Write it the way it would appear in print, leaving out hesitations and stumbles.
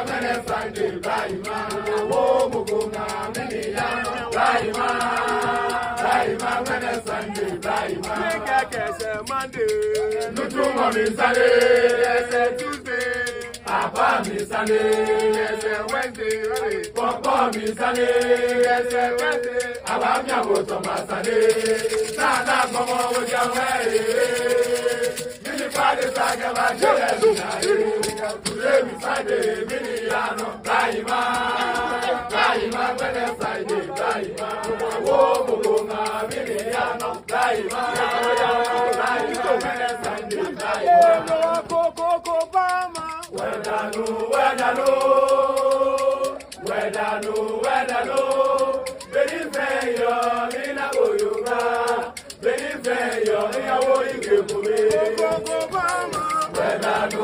mene Sunday, Baima, oh, Mugunga, Miniano, Baima, mene Sunday, Baima, Monday, Nutuma, Sunday, Tuesday, Papa, Sunday, Wednesday, Papa, Sunday, Wednesday, Abamia, Botoma, Sunday, Nana, Mama, with your way. Friday, Friday, Miniano, Baima, Friday, Baima, oh, Muguna, Miniano, Baima, Friday, Baima, Coco, Bama, Wedano, Benifeyo, Mina Boyuga, Benifeyo, Yawo Ikebube, Wedano,